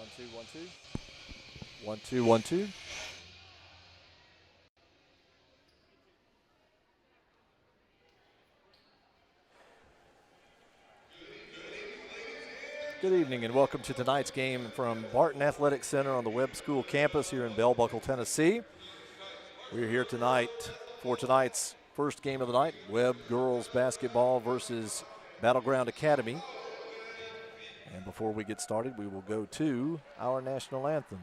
1 2 1 2. 1 2 1 2. Good evening and welcome to tonight's game from Barton Athletic Center on the Webb School campus here in Bell Buckle, Tennessee. We're here tonight for tonight's first game of the night, Webb girls basketball versus Battleground Academy. And before we get started, we will go to our national anthem.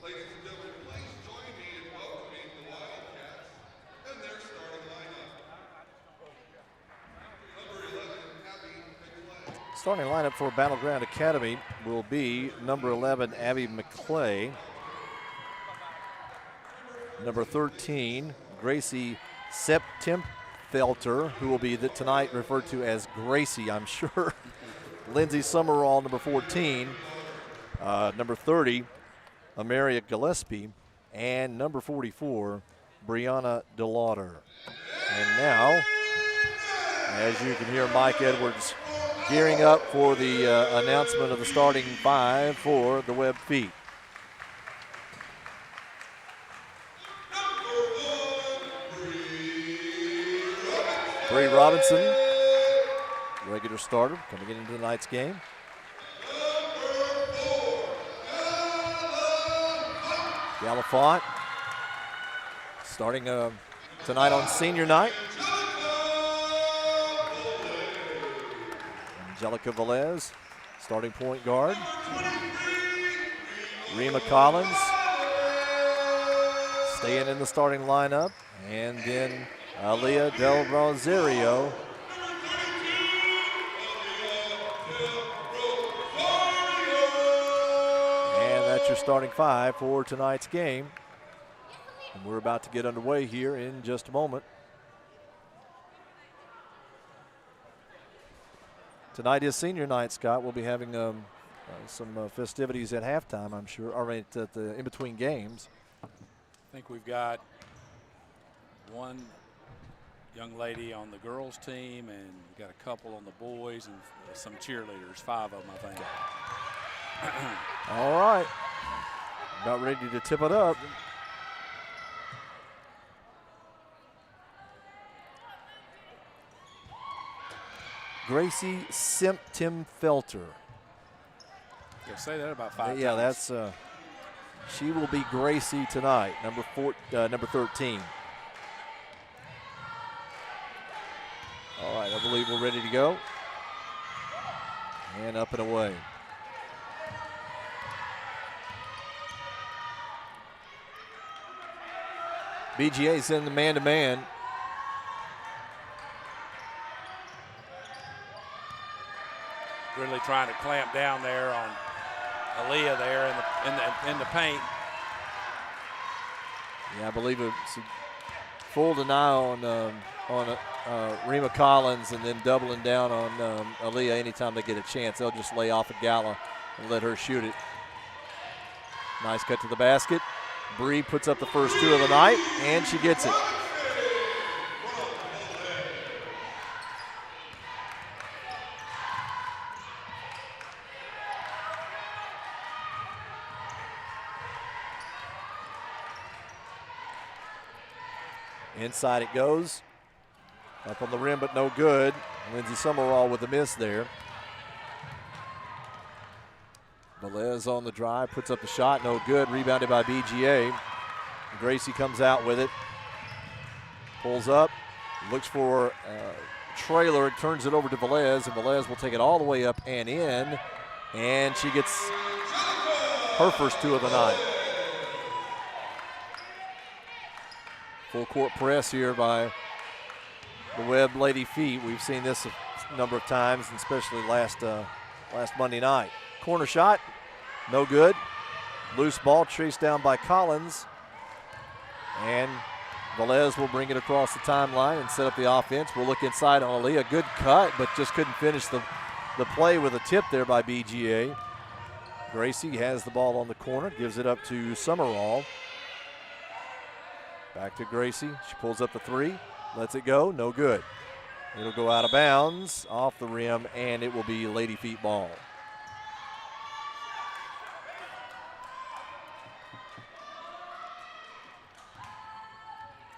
Ladies and gentlemen, please join me in welcoming the Wildcats and their starting lineup. Number 11, Abby McClay. Starting lineup for Battleground Academy will be number 11, Abby McClay. Number 13, Gracie Septimfelter, who will be tonight referred to as Gracie, I'm sure. Lindsay Summerall, number 14. Number 30, Amaria Gillespie, and number 44, Brianna DeLauder. And now, as you can hear Mike Edwards gearing up for the announcement of the starting five for the Webb Feet. Bree Robinson, regular starter, coming into tonight's game. Galifant, starting tonight on senior night. Angelica Velez, starting point guard. Rima Collins, staying in the starting lineup. And then Aaliyah Del Rosario. And that's your starting five for tonight's game. And we're about to get underway here in just a moment. Tonight is senior night, Scott. We'll be having some festivities at halftime, I'm sure, or at the in between games. I think we've got one young lady on the girls team, and we've got a couple on the boys, and some cheerleaders, 5 of them, I think. All right. About ready to tip it up. Gracie Septimfelter. Yeah, say that about 5 Yeah, times. that's she will be Gracie tonight, number 13. All right, I believe we're ready to go. And up and away. BGA's in the man-to-man. Really trying to clamp down there on Aaliyah there in the paint. Yeah, I believe it's a full deny on Rima Collins, and then doubling down on Aaliyah anytime they get a chance. They'll just lay off of Gala and let her shoot it. Nice cut to the basket. Bree puts up the first 2 of the night, and she gets it. Inside it goes. Up on the rim, but no good. Lindsey Summerall with a miss there. Velez on the drive, puts up the shot, no good. Rebounded by BGA. Gracie comes out with it. Pulls up, looks for Trailer, turns it over to Velez, and Velez will take it all the way up and in. And she gets her first 2 of the night. Full court press here by the Webb Lady Feet. We've seen this a number of times, and especially last Monday night. Corner shot, no good. Loose ball chased down by Collins. And Velez will bring it across the timeline and set up the offense. We'll look inside on Aaliyah. Good cut, but just couldn't finish the play with a tip there by BGA. Gracie has the ball on the corner, gives it up to Summerall. Back to Gracie. She pulls up the 3, lets it go, no good. It'll go out of bounds, off the rim, and it will be Lady Feet ball.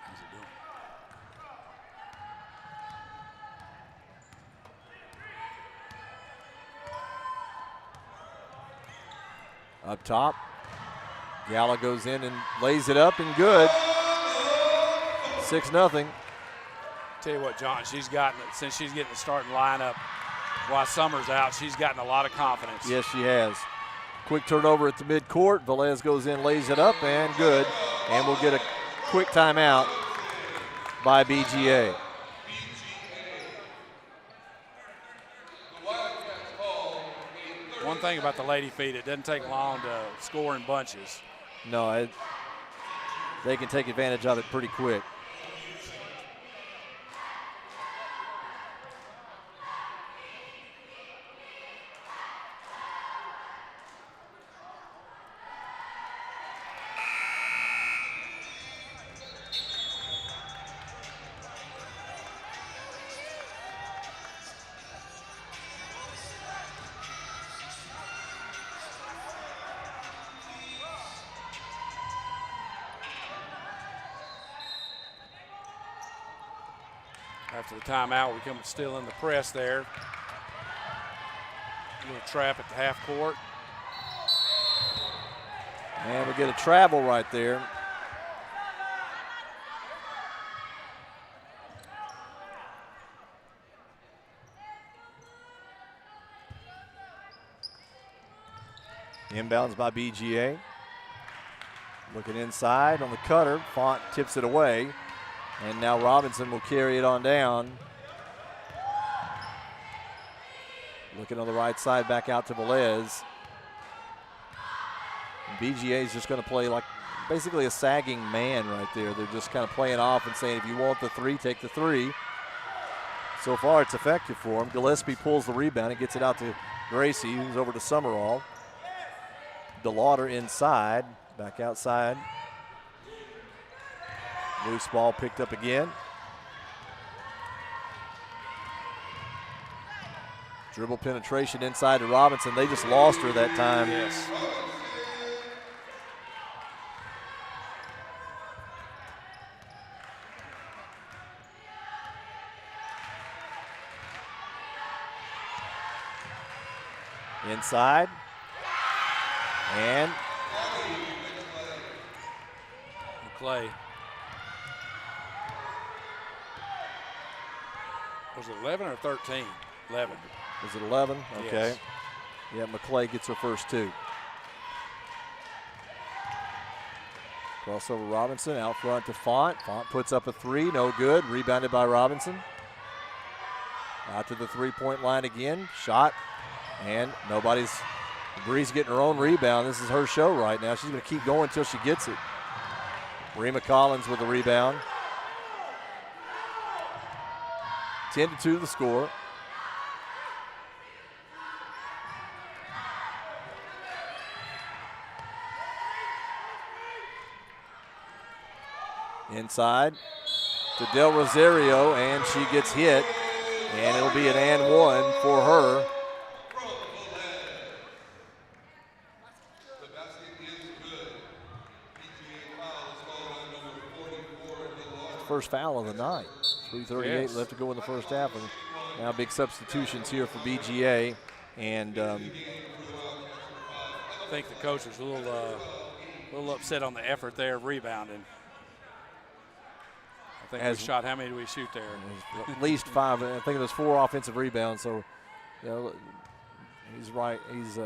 How's it doing? Up top, Gala goes in and lays it up and good. 6-0. Tell you what, John, since she's getting the starting lineup while Summer's out, she's gotten a lot of confidence. Yes, she has. Quick turnover at the midcourt. Velez goes in, lays it up, and good. And we'll get a quick timeout by BGA. One thing about the Lady Feet, it doesn't take long to score in bunches. No, they can take advantage of it pretty quick. After the timeout, we come still in the press there. A little trap at the half court. And we get a travel right there. Inbounds by BGA. Looking inside on the cutter. Font tips it away. And now Robinson will carry it on down. Looking on the right side, back out to Velez. BGA is just going to play like basically a sagging man right there. They're just kind of playing off and saying, if you want the 3, take the 3. So far, it's effective for him. Gillespie pulls the rebound and gets it out to Gracie, who's over to Summerall. DeLauder inside, back outside. Loose ball picked up again. Dribble penetration inside to Robinson. They just lost her that time. Yes. Inside. And McClay. Was it 11 or 13? 11. was it 11? Okay. Yes. Yeah, McClay gets her first 2. Crossover Robinson out front to Font. Font puts up a 3, no good. Rebounded by Robinson. Out to the 3-point line again. Shot. And nobody's. Bree's getting her own rebound. This is her show right now. She's going to keep going until she gets it. Rima Collins with the rebound. 10-2 the score. Inside to Del Rosario, and she gets hit, and it'll be an and one for her. The basket is good. PGA foul is called on number 44. First foul of the night. 3:38 Yes. left to go in the first half, and now big substitutions here for BGA. And I think the coach was a little upset on the effort there of rebounding. I think As- we shot, how many do we shoot there? at least 5. I think it was 4 offensive rebounds. So, you know, he's right. He's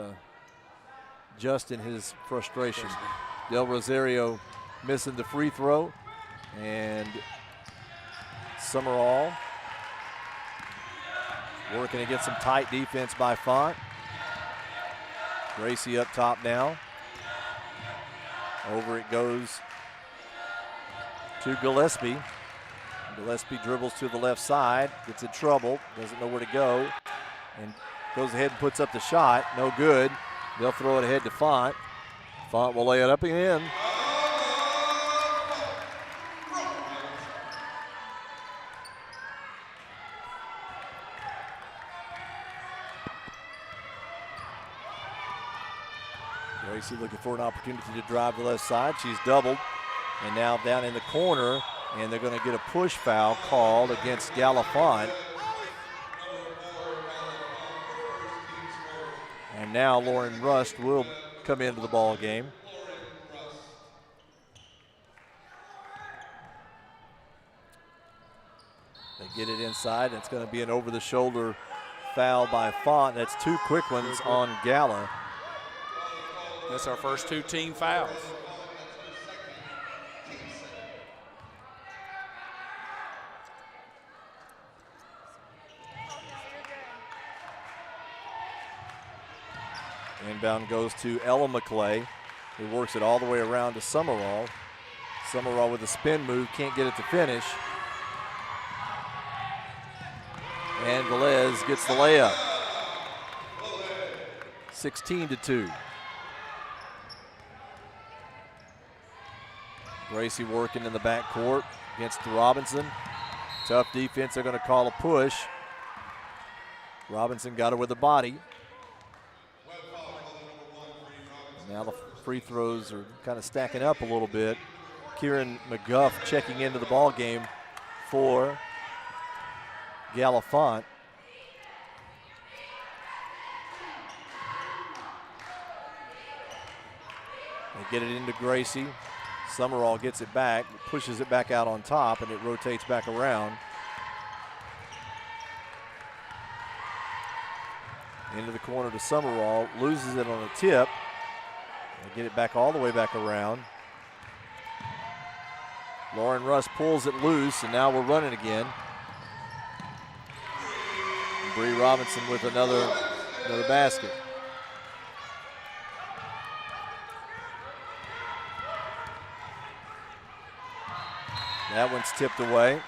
just in his frustration. Del Rosario missing the free throw, and Summerall working to get some tight defense by Font. Gracie up top now. Over it goes to Gillespie. Gillespie dribbles to the left side, gets in trouble, doesn't know where to go, and goes ahead and puts up the shot. No good. They'll throw it ahead to Font. Font will lay it up and in. Gracie looking for an opportunity to drive the left side. She's doubled, and now down in the corner, and they're going to get a push foul called against Galafont. And now Lauren Rust will come into the ball game. They get it inside, and it's going to be an over-the-shoulder foul by Font. That's 2 quick ones on Gala. That's our first 2 team fouls. Inbound goes to Ella McClay, who works it all the way around to Summerall. Summerall with a spin move, can't get it to finish. And Velez gets the layup. 16-2. Gracie working in the backcourt against Robinson. Tough defense, they're going to call a push. Robinson got her with the body. Now the free throws are kind of stacking up a little bit. Kieran McGuff checking into the ball game for Galafont. They get it into Gracie. Summerall gets it back, pushes it back out on top, and it rotates back around. Into the corner to Summerall, loses it on a tip. They get it back all the way back around. Lauren Russ pulls it loose, and now we're running again. Bree Robinson with another basket. That one's tipped away.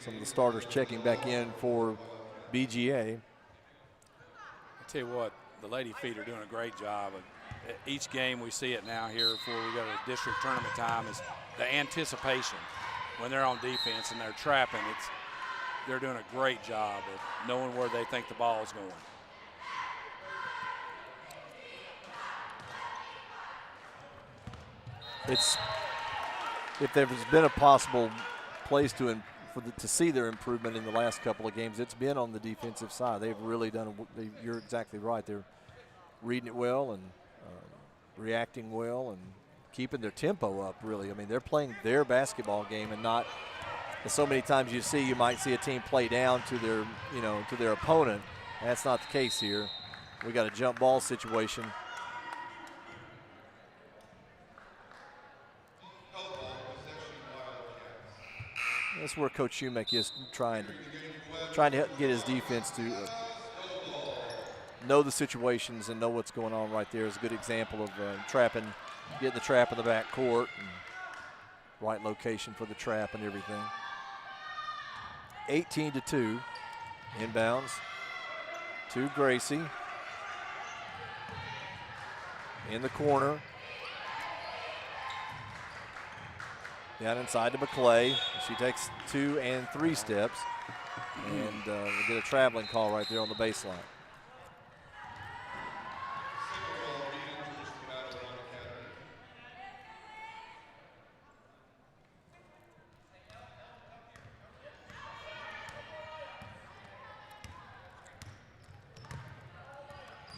Some of the starters checking back in for BGA. I tell you what, the Lady Feet are doing a great job. Each game we see it now here before we go to district tournament time is the anticipation when they're on defense and they're trapping. They're doing a great job of knowing where they think the ball is going. If there's been a possible place to see their improvement in the last couple of games, it's been on the defensive side. They've really done. You're exactly right. They're reading it well and reacting well and keeping their tempo up. Really, I mean, they're playing their basketball game and not. So many times you might see a team play down to their opponent. That's not the case here. We got a jump ball situation. That's where Coach Shumack is trying to get his defense to know the situations and know what's going on right there is a good example of getting the trap in the back court, and right location for the trap and everything. 18-2, inbounds to Gracie. In the corner. Down inside to McClay. She takes 2 and 3 steps. And we'll get a traveling call right there on the baseline.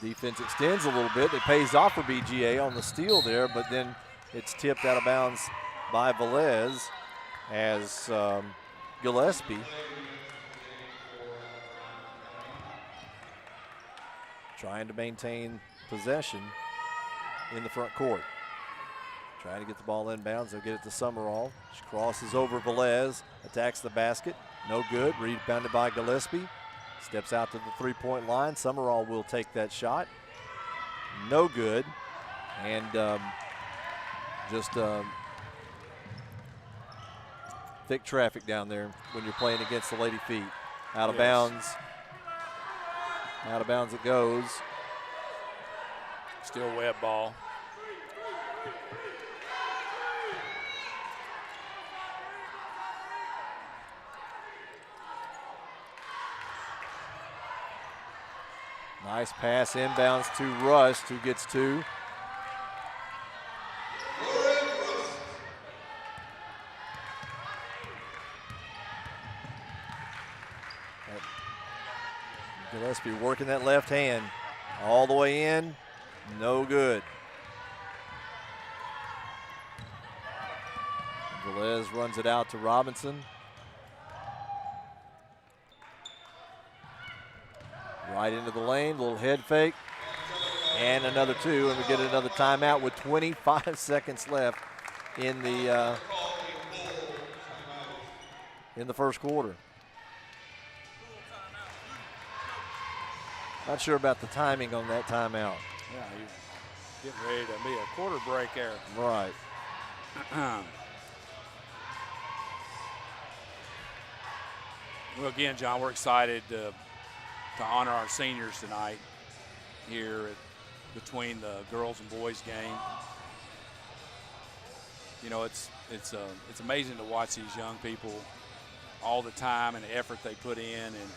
Defense extends a little bit. It pays off for BGA on the steal there, but then it's tipped out of bounds by Velez as Gillespie trying to maintain possession in the front court. Trying to get the ball inbounds. They'll get it to Summerall. She crosses over Velez, attacks the basket. No good. Rebounded by Gillespie. Steps out to the three-point line. Summerall will take that shot. No good. And just thick traffic down there when you're playing against the Lady Feet. Out of bounds. Out of bounds it goes. Still Webb ball. Nice pass inbounds to Rust, who gets 2. Gillespie working that left hand all the way in. No good. Velez runs it out to Robinson. Right into the lane, little head fake, and another 2, and we get another timeout with 25 seconds left in the first quarter. Not sure about the timing on that timeout. Yeah, he's getting ready to be a quarter break there. Right. Well, again, John, we're excited to honor our seniors tonight here between the girls and boys game. You know, it's amazing to watch these young people all the time and the effort they put in, and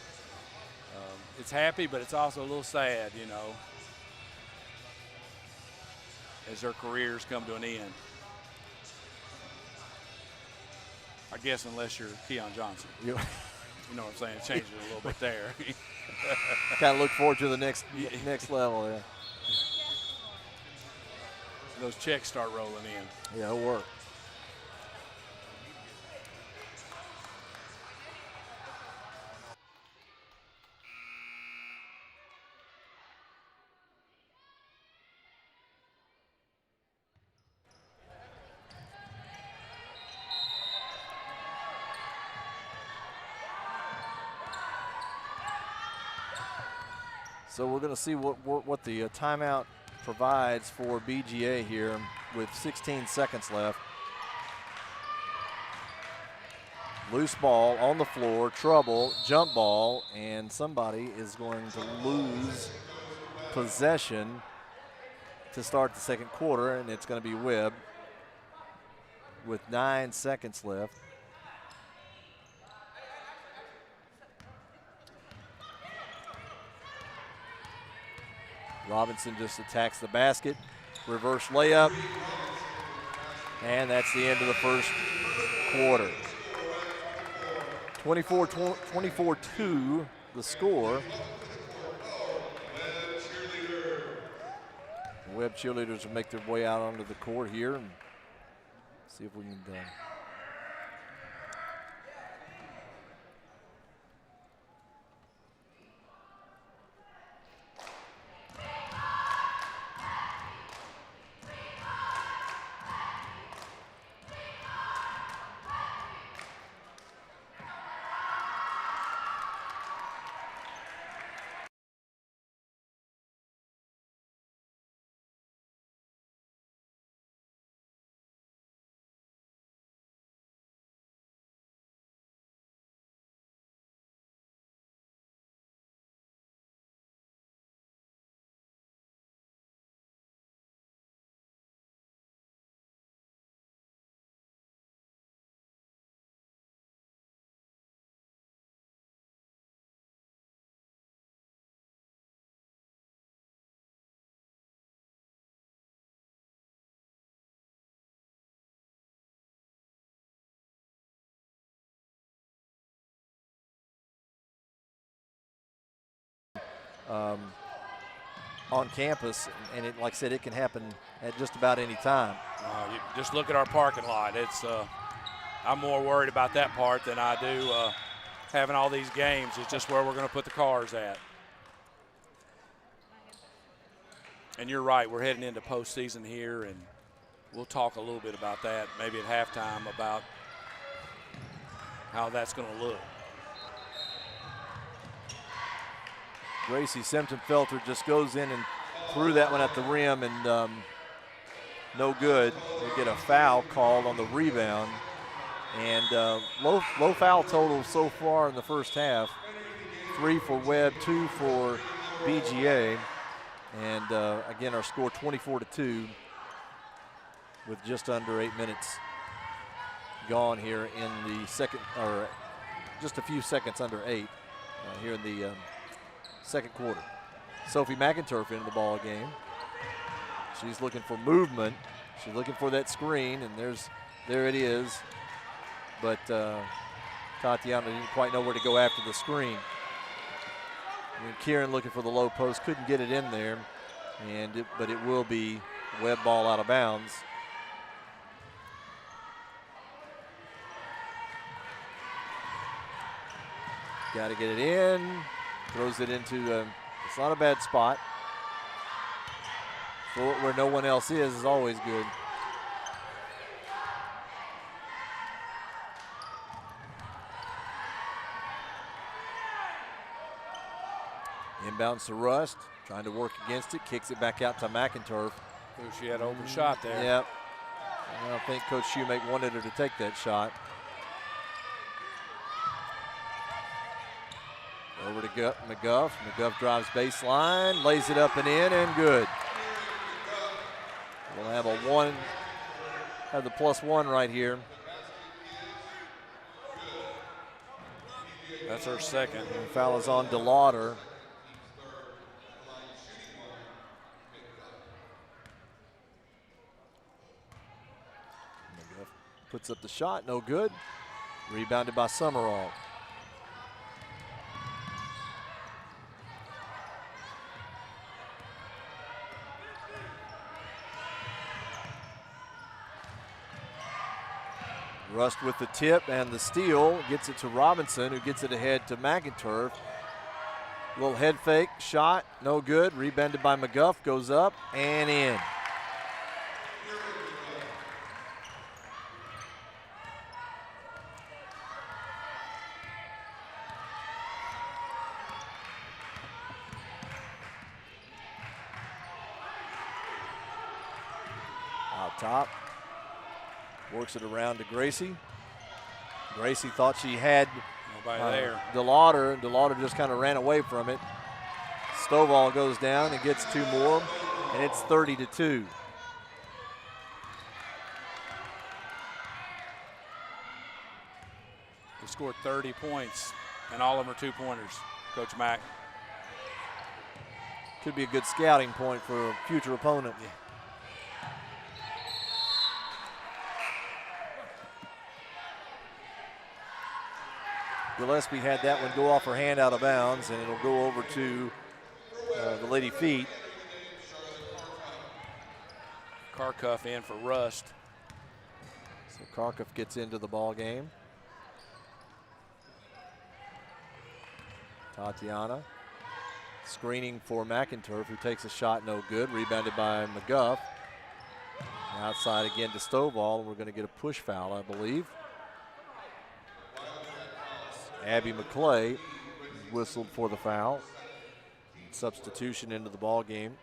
it's happy, but it's also a little sad, you know, as their careers come to an end. I guess unless you're Keon Johnson. You know what I'm saying? It changes a little bit there. Kind of look forward to the next level there. Those checks start rolling in. Yeah, it'll work. So we're going to see what the timeout provides for BGA here with 16 seconds left. Loose ball on the floor, trouble, jump ball, and somebody is going to lose possession to start the second quarter, and it's going to be Webb with 9 seconds left. Robinson just attacks the basket, reverse layup, and that's the end of the first quarter. 24-2 the score. The Webb cheerleaders will make their way out onto the court here and see if we can on campus, and it, like I said, it can happen at just about any time. You just look at our parking lot. It's I'm more worried about that part than I do having all these games. It's just where we're going to put the cars at. And you're right, we're heading into postseason here, and we'll talk a little bit about that maybe at halftime about how that's going to look. Gracie Simpson-Felter just goes in and threw that one at the rim, and no good. They get a foul called on the rebound. And low foul total so far in the first half. 3 for Webb, 2 for BGA. And again, our score 24-2 with just under 8 minutes gone here in the second, or just a few seconds under 8 here in the second quarter. Sophie McInturf into the ball game. She's looking for movement. She's looking for that screen, and there it is. But Tatiana didn't quite know where to go after the screen. And Kieran looking for the low post, couldn't get it in there, but it will be Webb ball out of bounds. Got to get it in. Throws it into, it's not a bad spot. Throw it where no one else is always good. Inbounds to Rust, trying to work against it, kicks it back out to McInturf. She had an open shot there. Yep. I don't think Coach Shoemake wanted her to take that shot. Over to McGuff. McGuff drives baseline, lays it up and in, and good. We'll have have the +1 right here. That's her second. And foul is on DeLauder. McGuff puts up the shot, no good. Rebounded by Summerall. Rust with the tip and the steal, gets it to Robinson, who gets it ahead to McInturf. Little head fake, shot, no good. Rebounded by McGuff, goes up and in. Out top. Works it around to Gracie. Gracie thought she had nobody there. DeLauder. DeLauder just kind of ran away from it. Stovall goes down and gets 2 more, and it's 30-2. They scored 30 points, and all of them are 2-pointers, Coach Mack. Could be a good scouting point for a future opponent. Yeah. Gillespie had that one go off her hand out of bounds, and it'll go over to the Lady Feet. Karkuff in for Rust. So Karkuff gets into the ball game. Tatiana screening for McInturf, who takes a shot, no good. Rebounded by McGuff. Outside again to Stovall. We're going to get a push foul, I believe. Abby McClay whistled for the foul. Substitution into the ball game.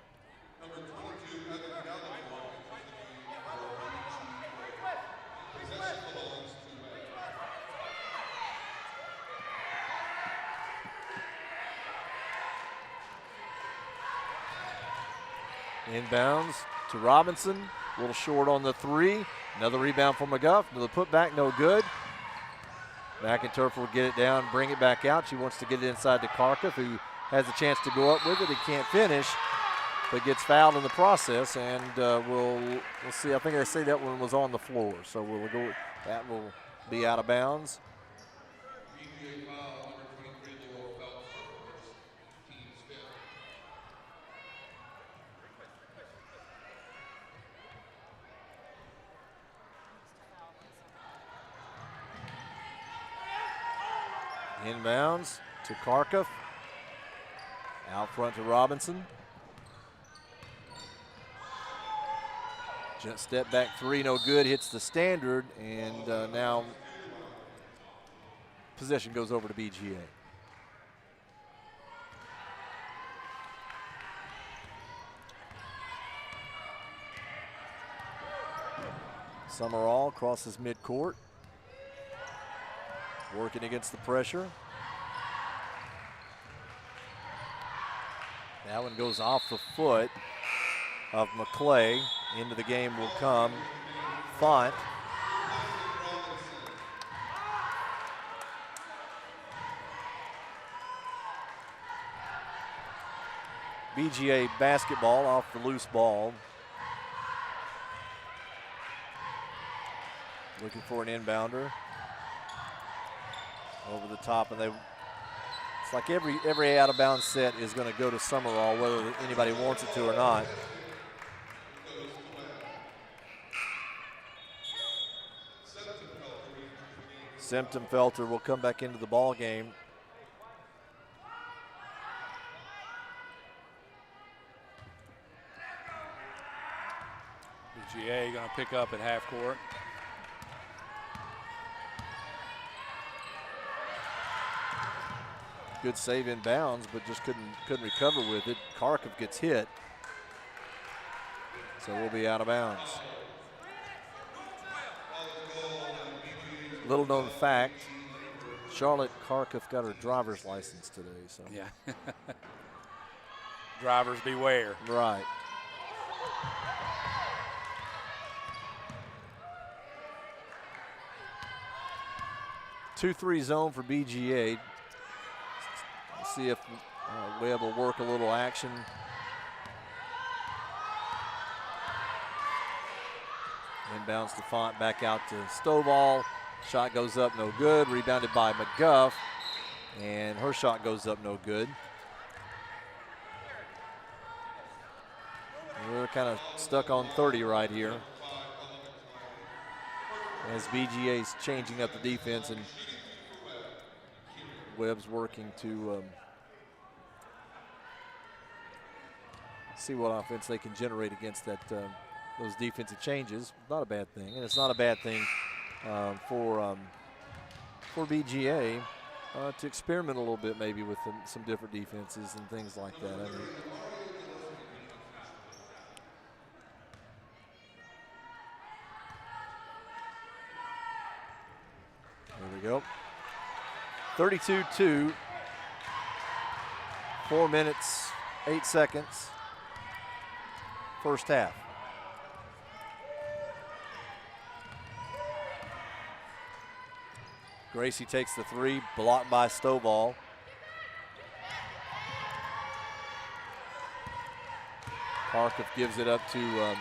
Inbounds to Robinson. A little short on the 3. Another rebound for McGuff. Another putback, no good. McInturf will get it down, bring it back out. She wants to get it inside to Karkuff, who has a chance to go up with it. He can't finish, but gets fouled in the process, and we'll see. I think I say that one was on the floor, so we'll go. That will be out of bounds. Inbounds to Kharkov. Out front to Robinson. Just step back three, no good. Hits the standard, and now possession goes over to BGA. Summerall crosses midcourt. Working against the pressure. That one goes off the foot of McClay. Into the game will come Font. BGA basketball off the loose ball. Looking for an inbounder. Over the top, and it's like every out of bounds set is going to go to Summerall, whether anybody wants it to or not. Felter will come back into the ball game. BGA going to pick up at half court. Good save in bounds, but just couldn't recover with it. Kharkov gets hit, so we'll be out of bounds. Little known fact, Charlotte Kharkov got her driver's license today. So yeah, drivers beware. Right. Two-three zone for BGA. Let's see if Webb will work a little action. Inbounds to Font, back out to Stovall. Shot goes up, no good. Rebounded by McGuff, and her shot goes up, no good. We're kind of stuck on 30 right here as BGA's changing up the defense, and Webb's working to see what offense they can generate against that those defensive changes. Not a bad thing, and it's not a bad thing for BGA to experiment a little bit, maybe with some different defenses and things like that. I mean, there we go. 32-2. 4 minutes, 8 seconds. First half. Gracie takes the three, blocked by Stovall. Kharkov gives it up to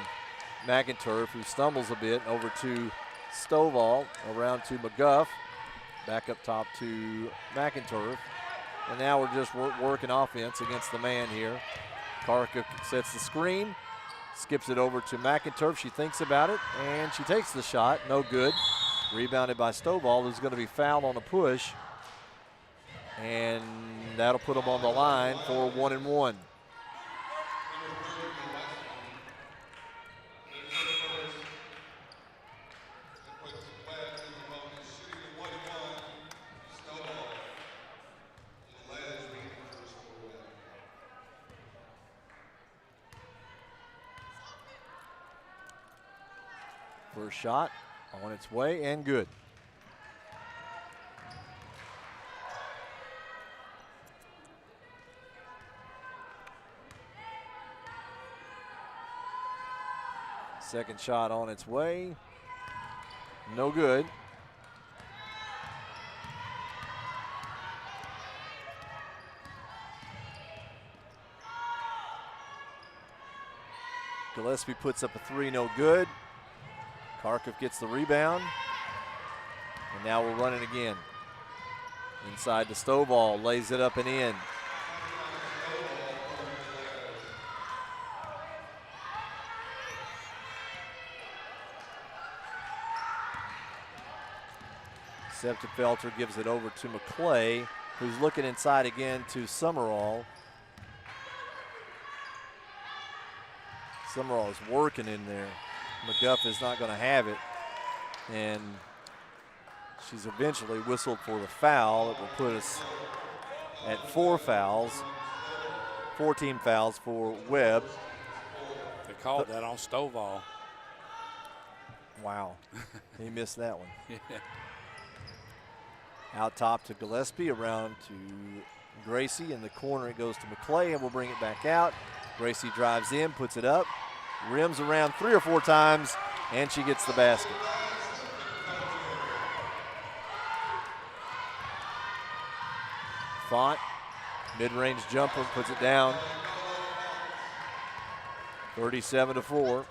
McInturf, who stumbles a bit, over to Stovall, around to McGuff, back up top to McInturf. And now we're just working offense against the man here. Kharkov sets the screen, skips it over to McInturf. She thinks about it, and she takes the shot, no good. Rebounded by Stovall, who's going to be fouled on a push. And that'll put them on the line for 1-1. First shot on its way and good. Second shot on its way. No good. Gillespie puts up a three, no good. Kharkov gets the rebound. And now we're running again. Inside to Stovall, lays it up and in. Septefelter gives it over to McClay, who's looking inside again to Summerall. Summerall is working in there. McGuff is not going to have it. And she's eventually whistled for the foul. It will put us at 4 fouls. 14 fouls for Webb. They called that on Stovall. Wow. He missed that one. Yeah. Out top to Gillespie, around to Gracie. In the corner it goes to McClay, and we'll bring it back out. Gracie drives in, puts it up, rims around 3 or 4 times, and she gets the basket. Font, mid-range jumper, puts it down. 37-4.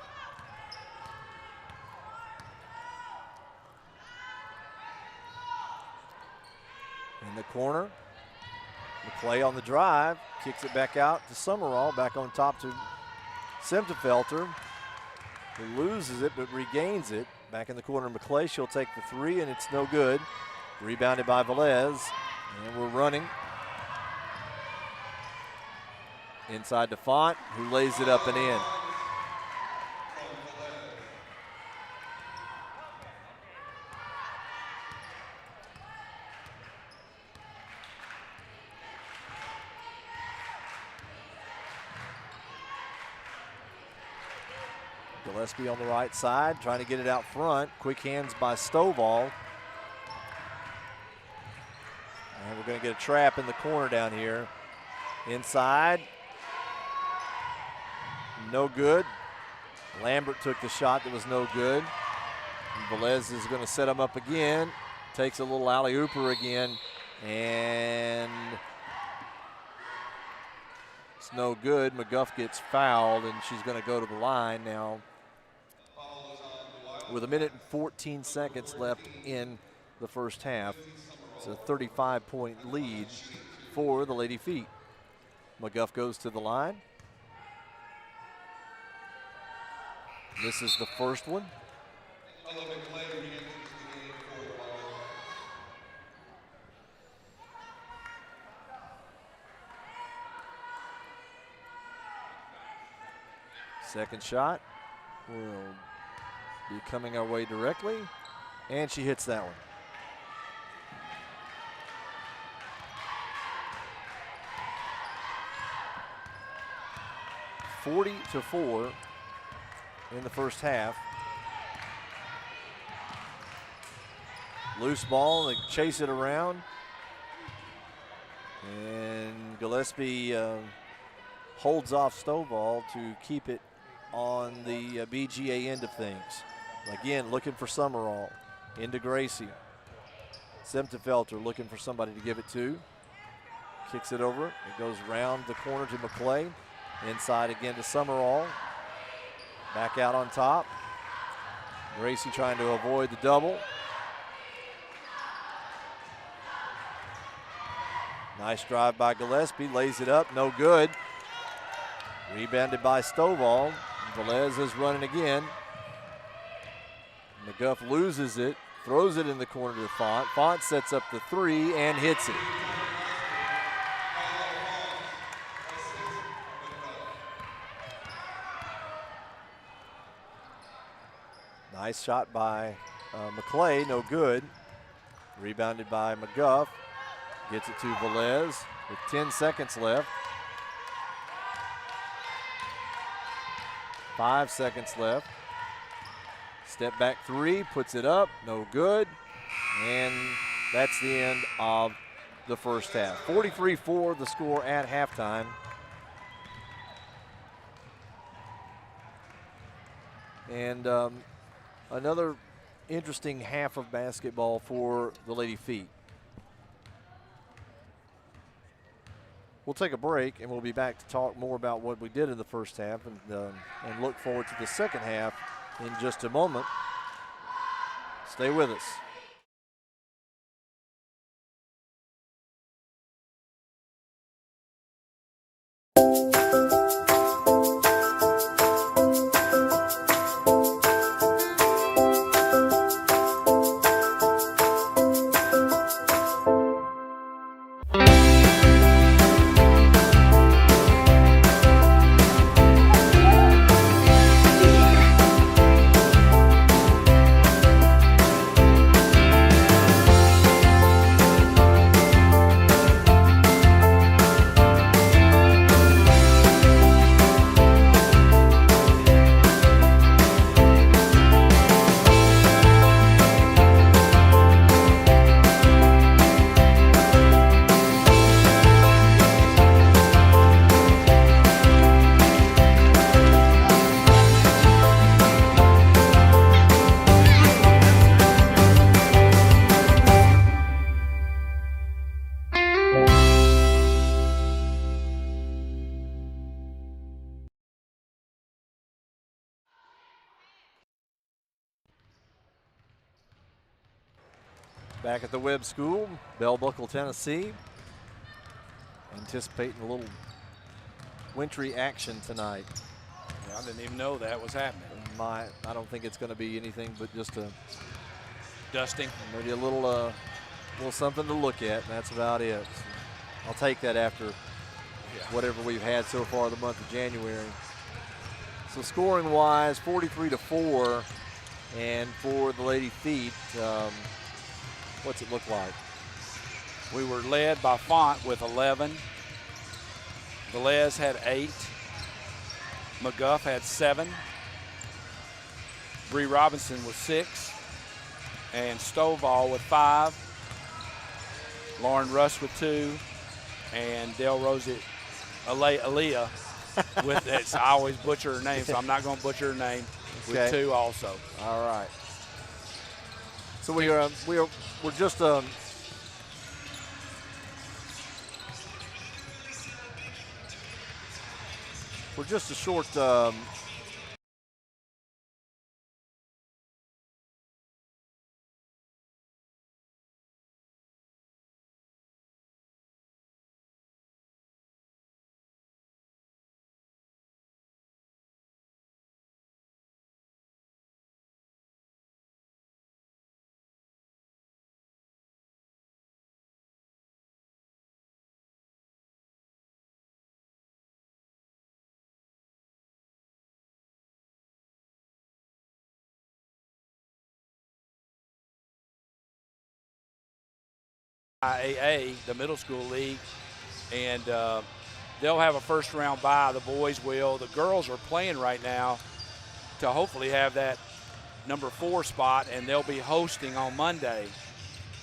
In the corner, McClay on the drive, kicks it back out to Summerall, back on top to Septefelter, who loses it but regains it. Back in the corner, McClay, she'll take the 3, and it's no good. Rebounded by Velez, and we're running. Inside to Font, who lays it up and in. Gillespie on the right side, trying to get it out front. Quick hands by Stovall. And we're going to get a trap in the corner down here. Inside. No good. Lambert took the shot that was no good. And Velez is going to set him up again. Takes a little alley-ooper again. And it's no good. McGuff gets fouled, and she's going to go to the line now. With 1 minute and 14 seconds left in the first half. It's a 35-point lead for the Lady Feet. McGuff goes to the line. This is the first one. Second shot will be coming our way directly, and she hits that one. (40-4) in the first half. Loose ball, they chase it around, and Gillespie holds off Stovall to keep it on the BGA end of things. Again, looking for Summerall. Into Gracie. Septefelter looking for somebody to give it to. Kicks it over. It goes round the corner to McClay. Inside again to Summerall. Back out on top. Gracie trying to avoid the double. Nice drive by Gillespie. Lays it up. No good. Rebounded by Stovall. Velez is running again. McGuff loses it, throws it in the corner to Font. Font sets up the 3 and hits it. Nice shot by McClay, no good. Rebounded by McGuff. Gets it to Velez with 10 seconds left. 5 seconds left. Step back 3, puts it up, no good. And that's the end of the first half. 43-4 the score at halftime. And another interesting half of basketball for the Lady Feet. We'll take a break, and we'll be back to talk more about what we did in the first half and look forward to the second half in just a moment. Stay with us. Back at the Webb School, Bell Buckle, Tennessee. Anticipating a little wintry action tonight. Yeah, I didn't even know that was happening. I don't think it's going to be anything but just a Dusting. maybe a little something to look at, and that's about it. So I'll take that after whatever we've had so far the month of January. So scoring-wise, 43-4, and for the Lady Feet, what's it look like? We were led by Font with 11. Velez had 8. McGuff had 7. Bree Robinson with 6. And Stovall with 5. Lauren Russ with 2. And Del Rosie Aaliyah with, I always butcher her name, so I'm not going to butcher her name, with 2 also. All right. So we're just we're just a short IAA, the middle school league, and they'll have a first round bye. The boys will. The girls are playing right now to hopefully have that number 4 spot, and they'll be hosting on Monday.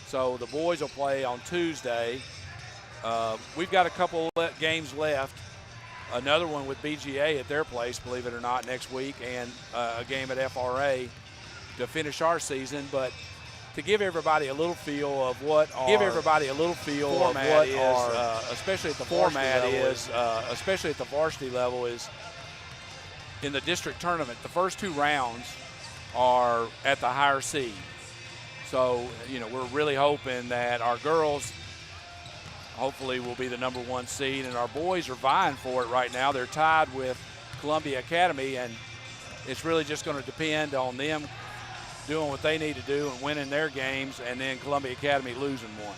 So the boys will play on Tuesday. We've got a couple games left. Another one with BGA at their place, believe it or not, next week, and a game at FRA to finish our season. But to give everybody a little feel of what especially at the varsity level, is in the district tournament. The first 2 rounds are at the higher seed. So, we're really hoping that our girls hopefully will be the number 1 seed, and our boys are vying for it right now. They're tied with Columbia Academy, and it's really just going to depend on them doing what they need to do and winning their games, and then Columbia Academy losing one.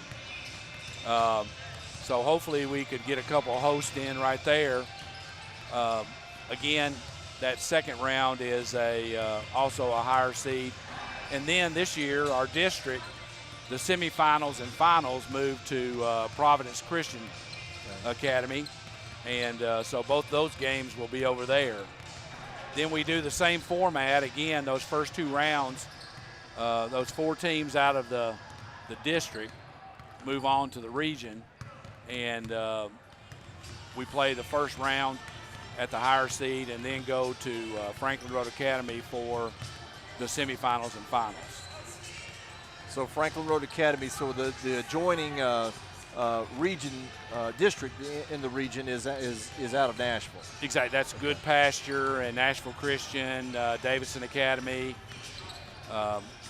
So hopefully we could get a couple hosts in right there. Again, that second round is also a higher seed. And then this year, our district, the semifinals and finals moved to Providence Christian Academy. And so both those games will be over there. Then we do the same format again, those first 2 rounds. Those 4 teams out of the district move on to the region, and we play the first round at the higher seed and then go to Franklin Road Academy for the semifinals and finals. So Franklin Road Academy, so the adjoining region district in the region is out of Nashville. Exactly. That's Good Pasture and Nashville Christian, Davidson Academy.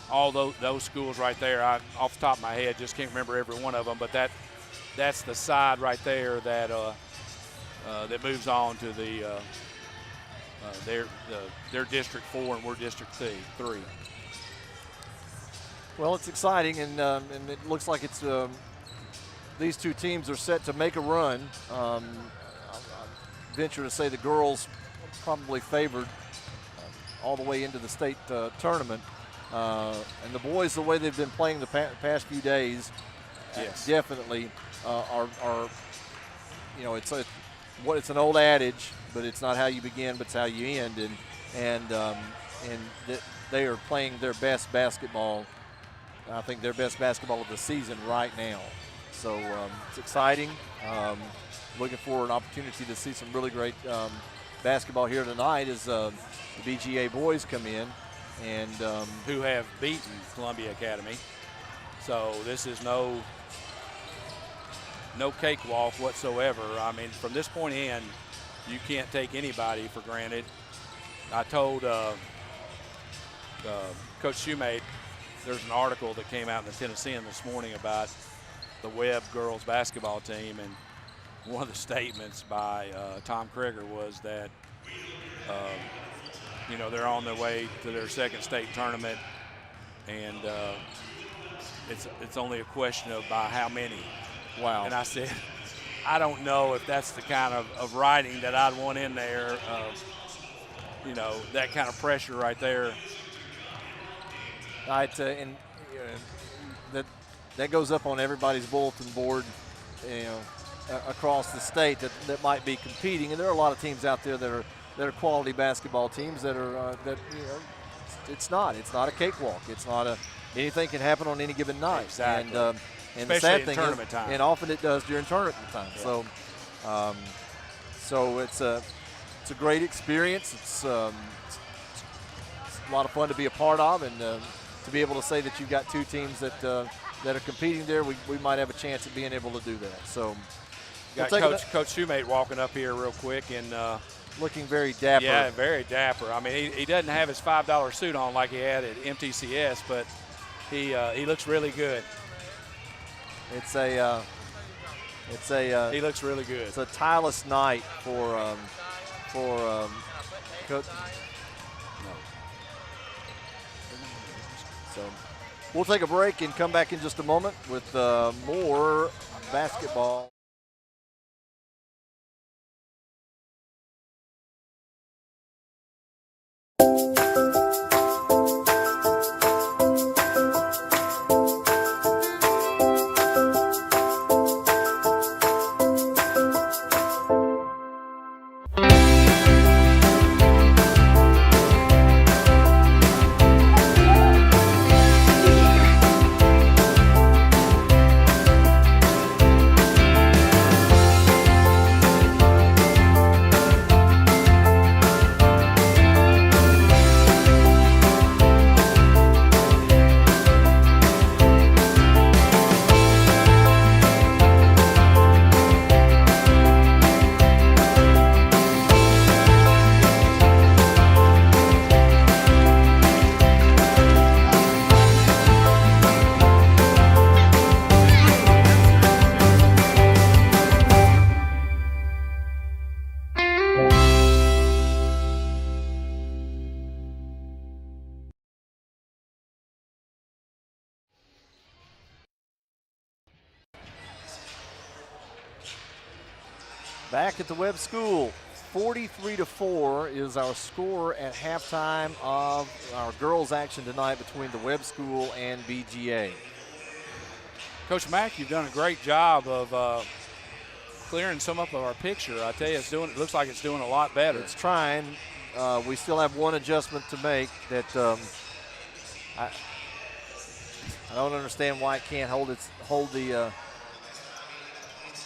All those schools right there, off the top of my head, just can't remember every one of them, but that's the side right there that that moves on to their District 4 and we're District 3. Well, it's exciting, and it looks like it's these 2 teams are set to make a run. I venture to say the girls probably favored all the way into the state tournament. And the boys, the way they've been playing the past few days, definitely are it's an old adage, but it's not how you begin, but it's how you end. And they are playing their best basketball. I think their best basketball of the season right now. So it's exciting. Looking for an opportunity to see some really great basketball here tonight as the BGA boys come in. And who have beaten Columbia Academy. So this is no cakewalk whatsoever. I mean, from this point in, you can't take anybody for granted. I told Coach Shoemate there's an article that came out in the Tennessean this morning about the Webb girls basketball team, and one of the statements by Tom Krieger was that, you know, they're on their way to their second state tournament, and it's only a question of by how many. Wow. And I said, I don't know if that's the kind of writing that I'd want in there. You know, that kind of pressure right there. And that goes up on everybody's bulletin board, you know, across the state that might be competing. And there are a lot of teams out there that are quality basketball teams that are that, you know, it's not a cakewalk. It's not anything can happen on any given night. Exactly. And especially the sad in thing tournament is, time. and often it does during tournament time. Yeah. So it's a great experience. It's a lot of fun to be a part of, and to be able to say that you've got two teams that are competing there, we might have a chance at being able to do that. So, Got Coach Shoemate walking up here real quick and looking very dapper. Yeah, very dapper. I mean, he doesn't have his $5 suit on like he had at MTCS, but he looks really good. He looks really good. It's a tireless night for Coach. No. So we'll take a break and come back in just a moment with more basketball. Back at the Webb School, 43-4 is our score at halftime of our girls' action tonight between the Webb School and BGA. Coach Mack, you've done a great job of clearing some up of our picture. I tell you, it looks like it's doing a lot better. It's trying. We still have one adjustment to make that I don't understand why it can't hold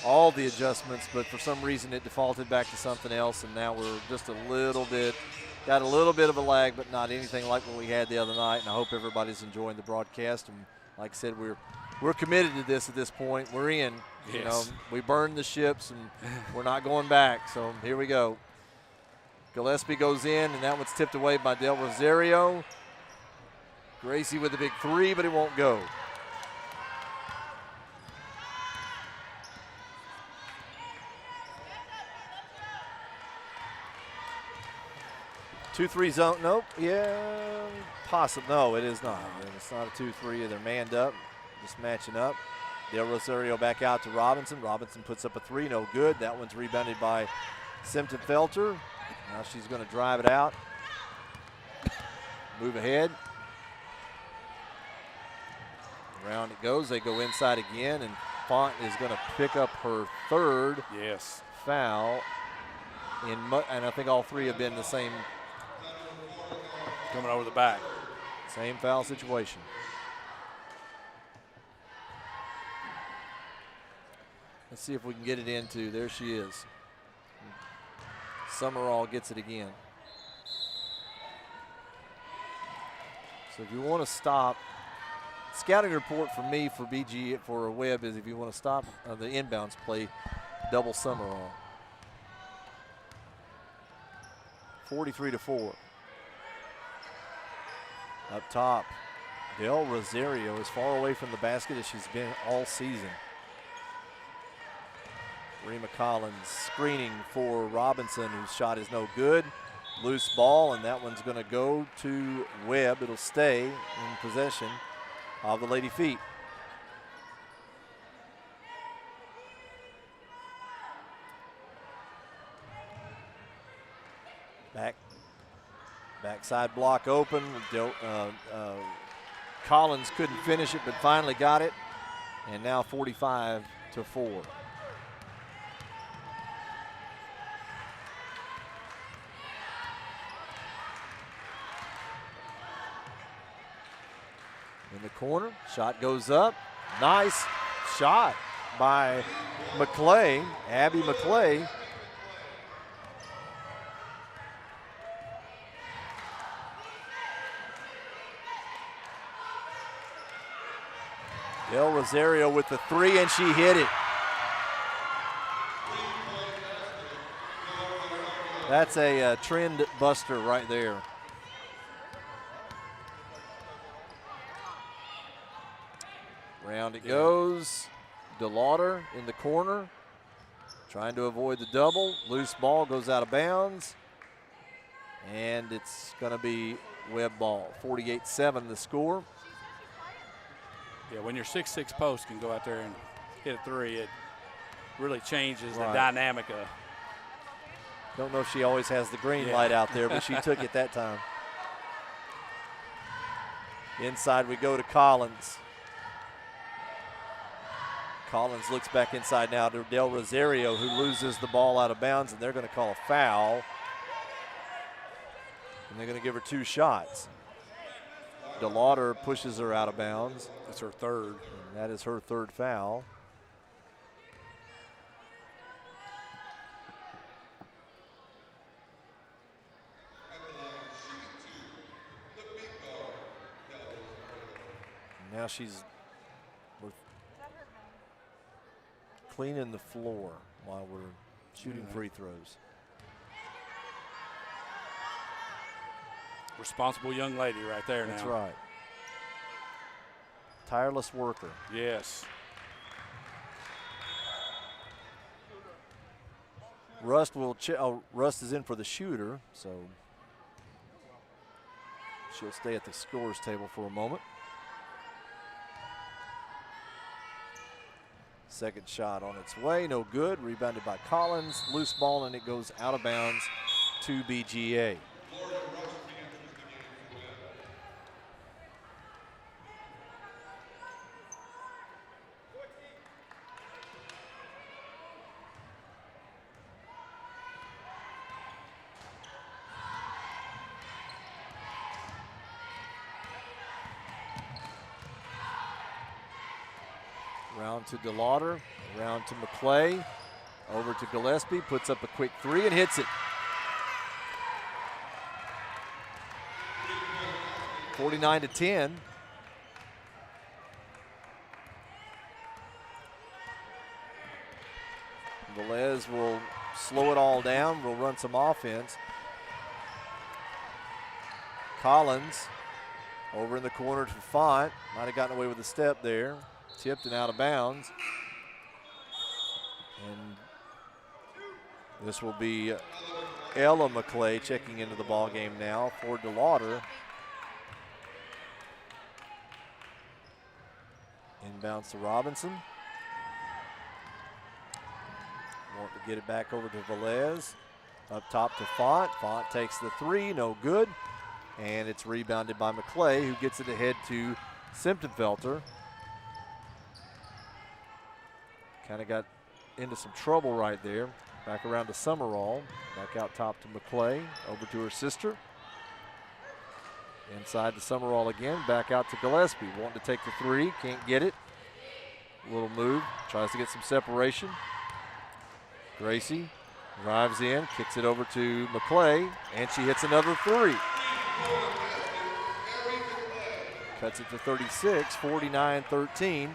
all the adjustments, but for some reason it defaulted back to something else, and now we're just got a little bit of a lag, but not anything like what we had the other night. And I hope everybody's enjoying the broadcast. And like I said, we're committed to this at this point. We're in. Yes. You know, we burned the ships, and we're not going back. So here we go. Gillespie goes in, and that one's tipped away by Del Rosario. Gracie with a big three, but it won't go. 2-3 zone. Nope. Yeah. Possible. No, it is not. It's not a 2-3. They're manned up, just matching up. Del Rosario back out to Robinson. Robinson puts up a three. No good. That one's rebounded by Simpton-Felter. Now she's going to drive it out. Move ahead. Around it goes. They go inside again, and Font is going to pick up her third foul. And I think all three have been the same. Coming over the back. Same foul situation. Let's see if we can get it into. There she is. Summerall gets it again. So if you want to stop, scouting report for me for BG for Webb is if you want to stop the inbounds play, double Summerall. 43-4. Up top, Del Rosario is far away from the basket as she's been all season. Rima Collins screening for Robinson, whose shot is no good. Loose ball, and that one's going to go to Webb. It'll stay in possession of the Lady Feet. Backside block open. Collins couldn't finish it, but finally got it. And now 45-4. In the corner, shot goes up. Nice shot by McClay, Abby McClay. Del Rosario with the three, and she hit it. That's a trend buster right there. Round it goes. DeLauder in the corner, trying to avoid the double. Loose ball goes out of bounds, and it's going to be Webb ball. 48-7 the score. Yeah, when your 6'6" post can go out there and hit a three, it really changes the dynamic of. Don't know if she always has the green light out there, but she took it that time. Inside we go to Collins. Collins looks back inside now to Del Rosario, who loses the ball out of bounds, and they're going to call a foul. And they're going to give her 2 shots. DeLauder pushes her out of bounds. That's her third. And that is her 3rd foul. Now we're cleaning the floor while we're shooting free throws. Responsible young lady right there now. That's right. Tireless worker. Yes. Rust Rust is in for the shooter, so she'll stay at the scorer's table for a moment. Second shot on its way, no good. Rebounded by Collins. Loose ball, and it goes out of bounds to BGA. Round to DeLauder, round to McClay, over to Gillespie, puts up a quick 3 and hits it. 49-10. Velez will slow it all down, will run some offense. Collins over in the corner to Font, might have gotten away with a step there. Tipped and out of bounds. And this will be Ella McClay checking into the ball game now for DeLauder. Inbounds to Robinson. Want to get it back over to Velez. Up top to Font. Font takes the 3, no good. And it's rebounded by McClay, who gets it ahead to Simptonfelter. Kind of got into some trouble right there. Back around to Summerall. Back out top to McClay. Over to her sister. Inside to Summerall again. Back out to Gillespie. Wanting to take the 3. Can't get it. Little move. Tries to get some separation. Gracie drives in. Kicks it over to McClay. And she hits another 3. Cuts it to 36. 49-13.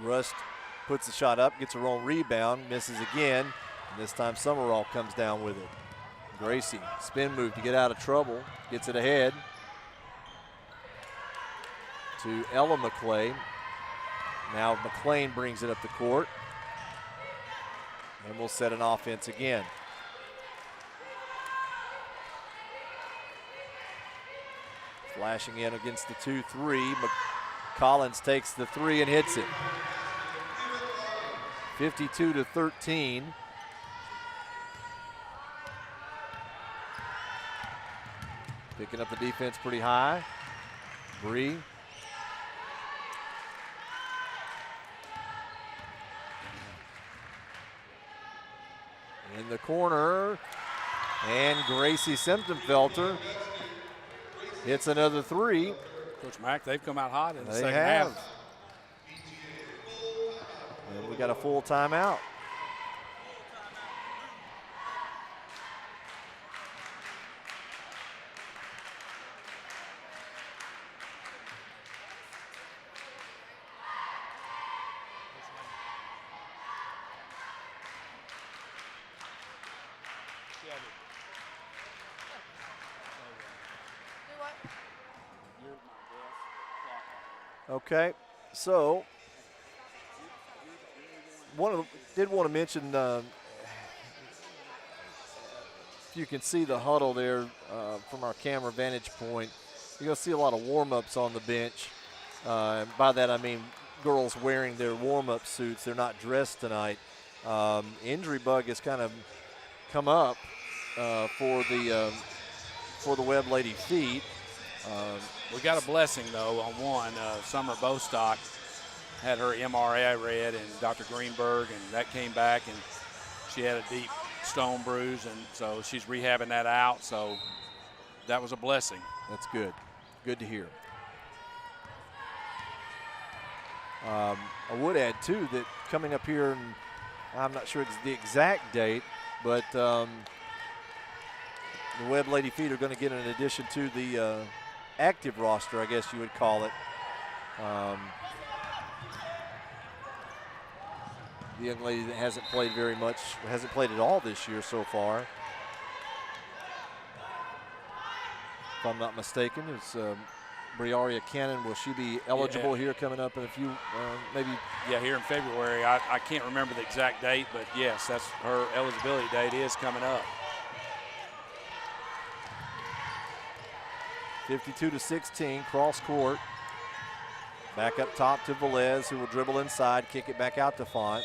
Rust puts the shot up, gets her own rebound, misses again. And this time Summerall comes down with it. Gracie, spin move to get out of trouble, gets it ahead to Ella McClay. Now McLean brings it up the court. And we'll set an offense again. Flashing in against the 2-3. Collins takes the three and hits it. 52-13. Picking up the defense pretty high. Bree. In the corner. And Gracie Simptonfelter hits another three. Coach Mack, they've come out hot in the They second have. half. And we got a full timeout. Okay, so did want to mention if you can see the huddle there from our camera vantage point, you're going to see a lot of warm-ups on the bench. And by that I mean girls wearing their warm-up suits. They're not dressed tonight. Injury bug has kind of come up for the Webb Lady Feet. We got a blessing, though, on one. Summer Bostock had her MRI read, and Dr. Greenberg, and that came back, and she had a deep stone bruise, and so she's rehabbing that out. So that was a blessing. That's good. Good to hear. I would add, too, that coming up here, and I'm not sure it's the exact date, but the Webb Lady Feet are going to get an addition to the active roster, I guess you would call it. The young lady that hasn't played very much, hasn't played at all this year so far. If I'm not mistaken, it's Briaria Cannon. Will she be eligible here coming up in a few, maybe? Yeah, here in February. I can't remember the exact date, but yes, that's her eligibility date is coming up. 52-16, cross court. Back up top to Velez, who will dribble inside, kick it back out to Font.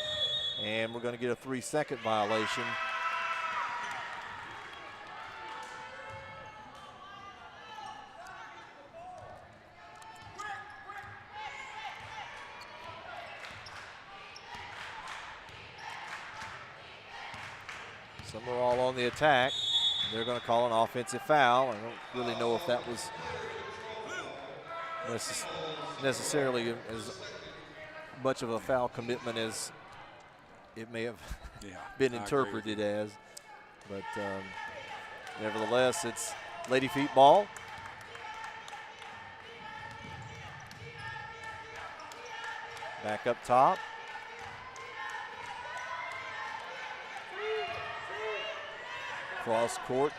And we're going to get a 3-second violation. Summerall on the attack. They're going to call an offensive foul. I don't really know if that was necessarily as much of a foul commitment as it may have been interpreted as. But nevertheless, it's Lady Feet ball. Back up top. Cross court.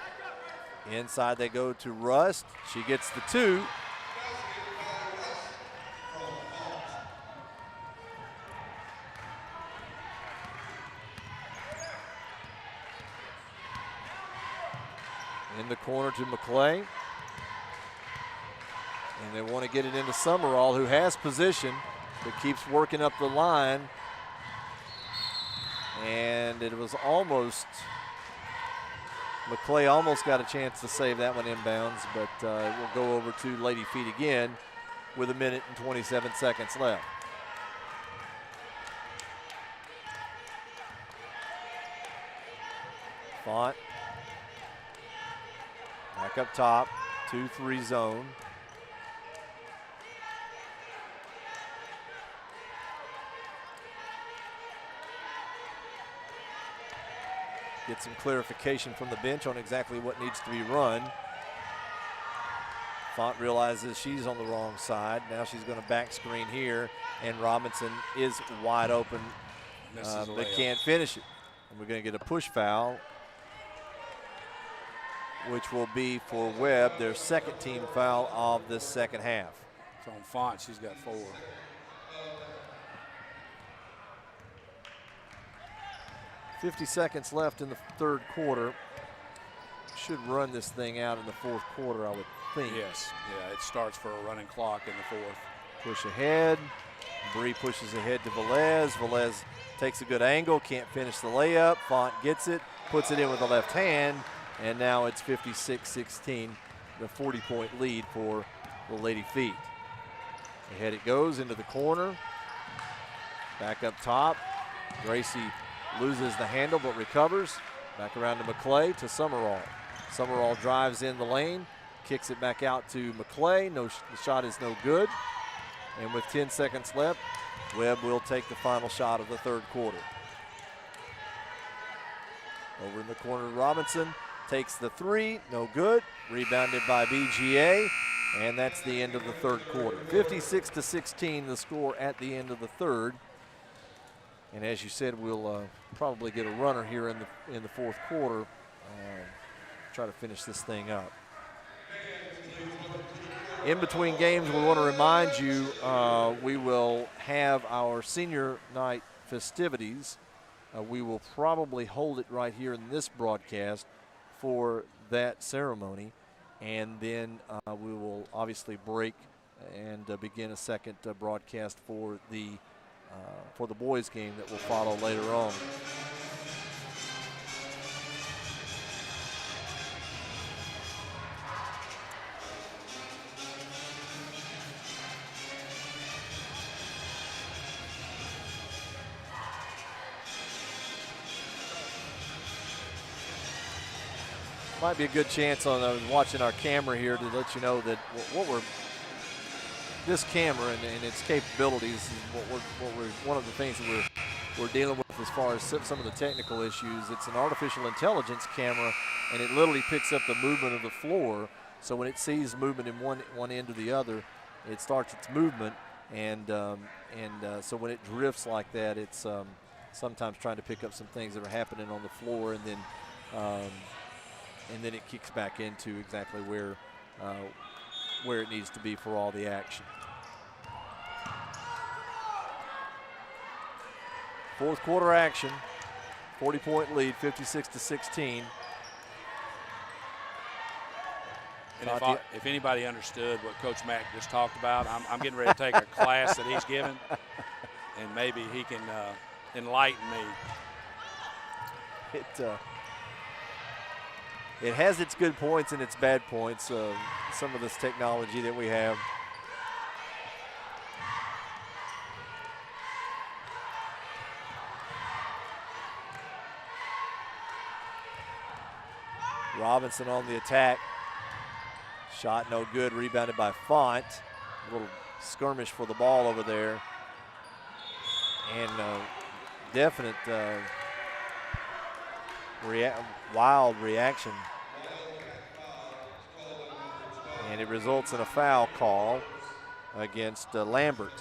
Inside they go to Rust. She gets the two. In the corner to McClay. And they want to get it into Summerall, who has position, but keeps working up the line. And it was almost, McClay almost got a chance to save that one inbounds, but it will go over to Lady Feet again with 1 minute and 27 seconds left. Font. Back up top, 2-3 zone. Get some clarification from the bench on exactly what needs to be run. Font realizes she's on the wrong side. Now she's going to back screen here, and Robinson is wide open, but can't finish it. And we're going to get a push foul, which will be for Webb, their second team foul of the second half. It's on Font. She's got 4. 50 seconds left in the third quarter. Should run this thing out in the fourth quarter, I would think. Yes, yeah, it starts for a running clock in the fourth. Push ahead. Bree pushes ahead to Velez. Velez takes a good angle, can't finish the layup. Font gets it, puts it in with the left hand, and now it's 56-16, the 40-point lead for the Lady Feet. Ahead it goes into the corner. Back up top. Gracie loses the handle but recovers. Back around to McClay to Summerall. Summerall drives in the lane, kicks it back out to McClay. The shot is no good. And with 10 seconds left, Webb will take the final shot of the third quarter. Over in the corner, Robinson takes the 3, no good. Rebounded by BGA, and that's the end of the third quarter. 56-16 the score at the end of the third. And as you said, we'll probably get a runner here in the fourth quarter. Try to finish this thing up. In between games, we want to remind you we will have our senior night festivities. We will probably hold it right here in this broadcast for that ceremony, and then we will obviously break and begin a second broadcast for the boys game that will follow later on. Might be a good chance on watching our camera here to let you know that this camera and its capabilities is one of the things that we're dealing with as far as some of the technical issues. It's an artificial intelligence camera, and it literally picks up the movement of the floor. So when it sees movement in one end or the other, it starts its movement, and so when it drifts like that, it's sometimes trying to pick up some things that are happening on the floor, and then it kicks back into exactly where it needs to be for all the action. Fourth quarter action, 40-point lead, 56-16. And if anybody understood what Coach Mack just talked about, I'm getting ready to take a class that he's given, and maybe he can enlighten me. It has its good points and its bad points, some of this technology that we have. Robinson on the attack. Shot no good, rebounded by Font. A little skirmish for the ball over there. And definite wild reaction. And it results in a foul call against Lambert.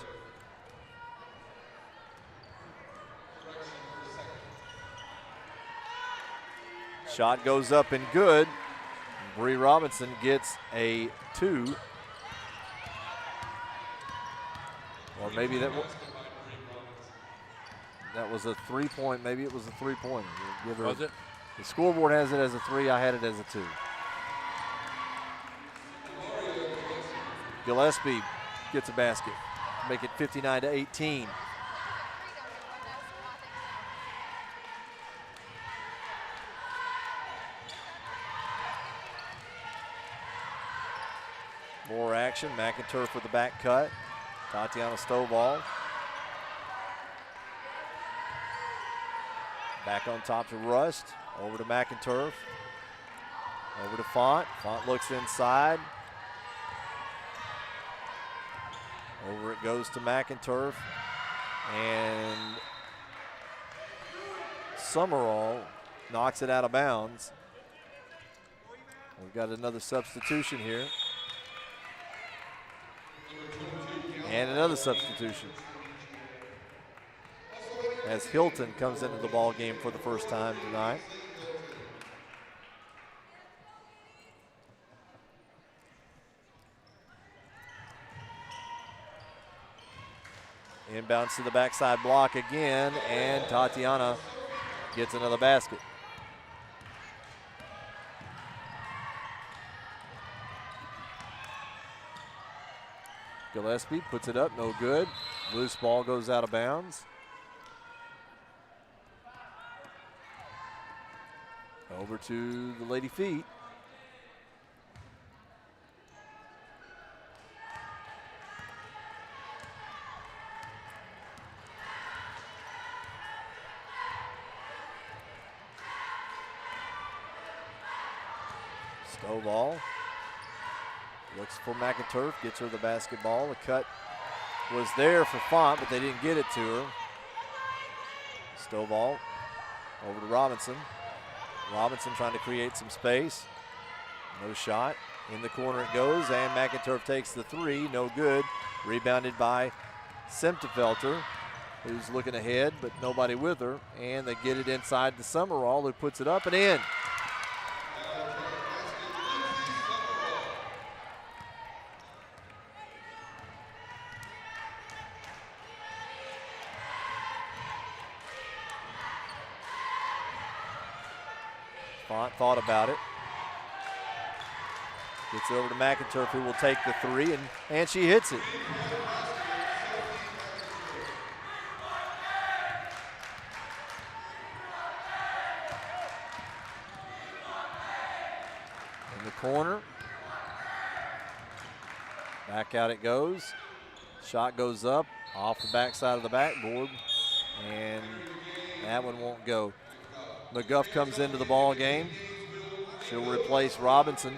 Shot goes up and good. Bree Robinson gets a 2. Or maybe that was a 3-point. Maybe it was a 3-pointer. Was it? The scoreboard has it as a 3. I had it as a 2. Gillespie gets a basket to make it 59-18. More action. McInturf with the back cut. Tatiana Stovall. Back on top to Rust. Over to McInturf. Over to Font. Font looks inside. Over it goes to McInturf. And Summerall knocks it out of bounds. We've got another substitution here. And another substitution, as Hilton comes into the ball game for the first time tonight. Inbounds to the backside block again, and Tatiana gets another basket. Gillespie puts it up, no good. Loose ball goes out of bounds. Over to the Lady Feet. Stovall looks for McInturf, gets her the basketball. The cut was there for Font, but they didn't get it to her. Stovall over to Robinson. Robinson trying to create some space. No shot. In the corner it goes, and McInturf takes the three. No good. Rebounded by Semtefelter, who's looking ahead, but nobody with her. And they get it inside to Summerall, who puts it up and in. Font thought about it. Gets it over to McInturf, who will take the three, and she hits it. In the corner. Back out it goes. Shot goes up off the backside of the backboard, and that one won't go. McGuff comes into the ball game. She'll replace Robinson.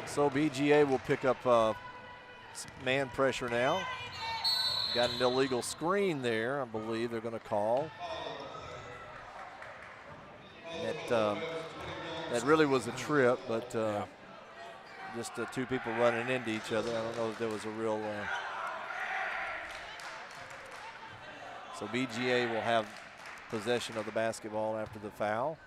So BGA will pick up man pressure now. Got an illegal screen there, I believe they're going to call. That really was a trip, but just two people running into each other. I don't know if there was a real. So BGA will have possession of the basketball after the foul.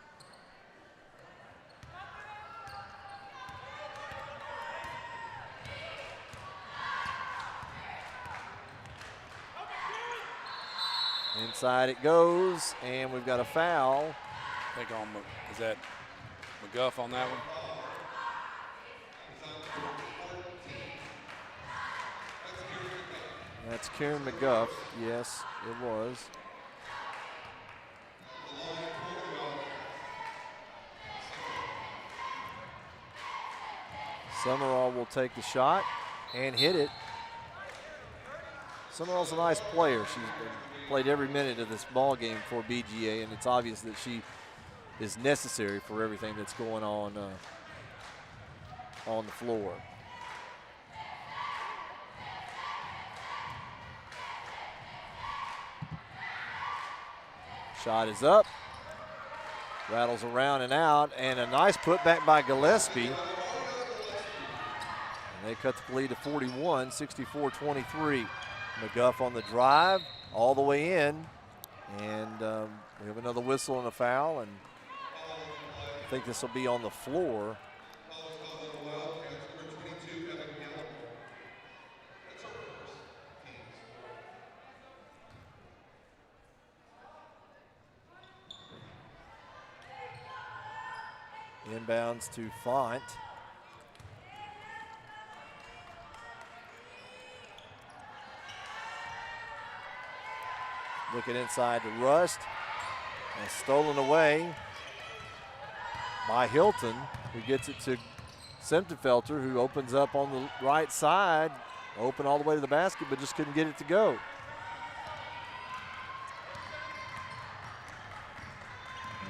Inside it goes, and we've got a foul. I think is that McGuff on that one? That's Karen McGuff. Yes, it was. Summerall will take the shot and hit it. Summerall's a nice player. She's played every minute of this ball game for BGA, and it's obvious that she is necessary for everything that's going on the floor. Shot is up, rattles around and out, and a nice putback by Gillespie. And they cut the lead to 41, 64-23. McGuff on the drive, all the way in, and we have another whistle and a foul, and I think this will be on the floor. Inbounds to Font. Looking inside to Rust. And stolen away by Hilton, who gets it to Semtefelter, who opens up on the right side. Open all the way to the basket, but just couldn't get it to go.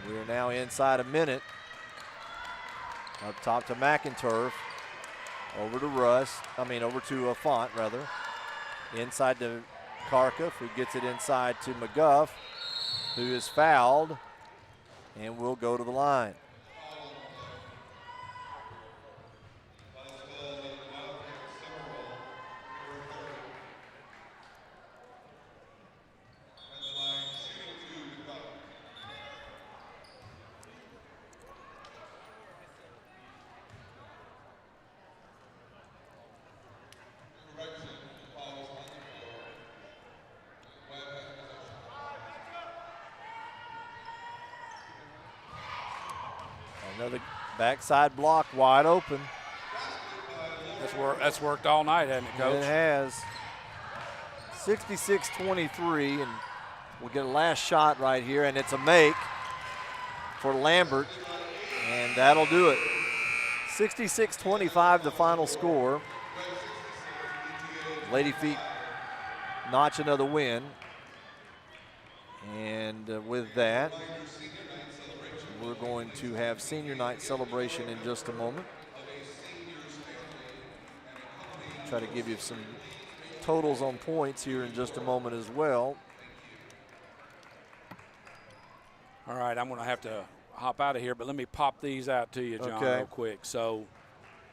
And we are now inside a minute. Up top to McInturf. Over to over to Font, rather. Inside to Karkoff, who gets it inside to McGuff, who is fouled. and will go to the line. Another backside block wide open. That's worked all night, hasn't it, Coach? It has. 66-23, and we'll get a last shot right here, and it's a make for Lambert, and that'll do it. 66-25, the final score. Lady Feet notch another win, and with that, we're going to have senior night celebration in just a moment. Try to give you some totals on points here in just a moment as well. All right, I'm going to have to hop out of here, but let me pop these out to you, John, Okay. real quick. So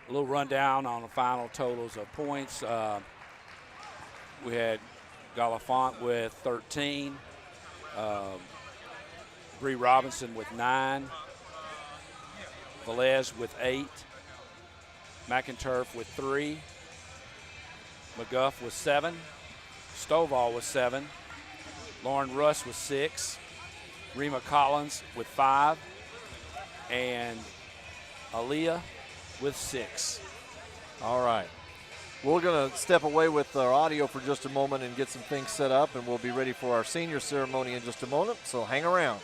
a little rundown on the final totals of points. We had Galafont with 13, Bree Robinson with 9, Velez with 8, McInturf with 3, McGuff with 7, Stovall with 7, Lauren Russ with 6, Rima Collins with 5, and Aaliyah with 6. All right. We're going to step away with our audio for just a moment and get some things set up, and we'll be ready for our senior ceremony in just a moment, so hang around.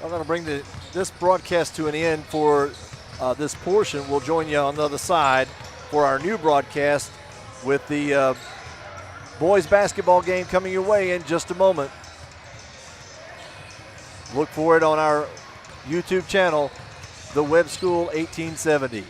I'm going to bring this broadcast to an end for this portion. We'll join you on the other side for our new broadcast with the boys basketball game coming your way in just a moment. Look for it on our YouTube channel, the Webb School 1870.